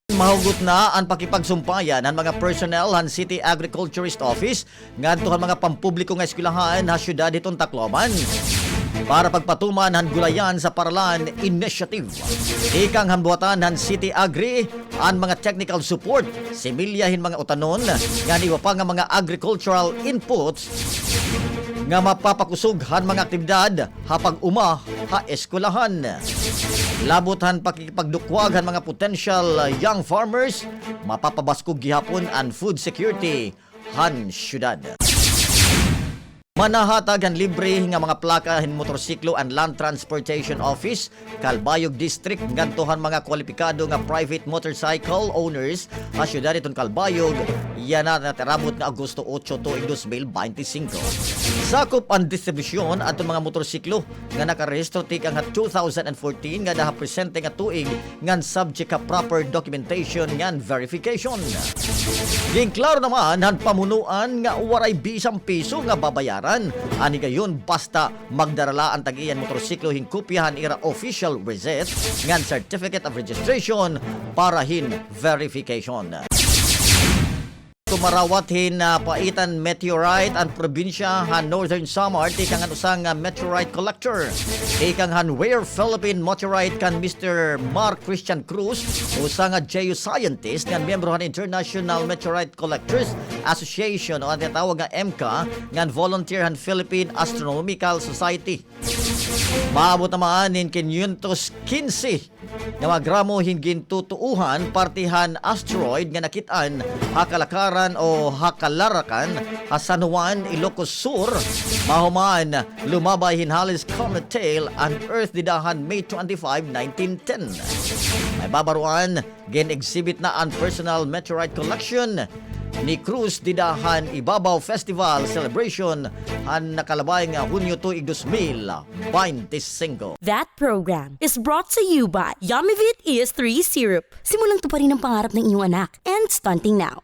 Mahugot na ang pakipagsumpayan ng mga personnel ng City Agriculturist Office ngadto ang mga pampubliko nga eskwelahan sa syudad itong Tacloban para pagpatuman ng gulayan sa PAARALAN initiative. Ikang hambuatan ng City AGRI ang mga technical support, similyahin mga utanon nga iwa pa nga mga agricultural inputs nga mapapakusog han mga aktibidad hapag uma ha eskwelahan. Labutan pakikipagdukwag han mga potential young farmers, mapapabaskog gihapon ang food security han syudad. Manahatag ang libre nga mga plaka hin motorsiklo and land transportation office Calbayog District ngantohan mga kwalipikado nga private motorcycle owners sa syudad itong Calbayog yan na natarabot nga Agosto 8 tuig 2025. Sakop ang distribusyon atong mga motorsiklo nga nakarehistro tikang 2014 nga daha presente nga tuig ngan subject ka proper documentation ngan verification. Ging klaro naman han pamunuan nga waray bisang piso nga babayaran ani gayon basta magdarala ang tag-iyan motorsiklo hin kopyahan ira official receipt ngan certificate of registration para hin verification. Kumarawat hin paitan Meteorite ang probinsya han Northern Samar tikang usang meteorite collector. Tikang han Rare Philippine Meteorite kan Mr. Mark Christian Cruz usang geoscientist ngan miyembro han International Meteorite Collectors Association o ang tinatawag nga MCA ngan volunteer han Philippine Astronomical Society. Maabot naman hin 515 nga mga gramo hingin tutuuhan partihan asteroid nga nakitaan hakalakaran o hakalarakan sa San Juan, Ilocos Sur. Mahuman lumabay hinhalis comet tail and Earth didahan May 25, 1910. May babaruan gin-exhibit na ang personal meteorite collection ni Cruz didahan Ibabaw Festival Celebration ang nakalabay nga Hunyo tuig 2025. That program is brought to you by Yummyvit ES3 Syrup. Simulang tuparin ang pangarap ng iyong anak and stunting now.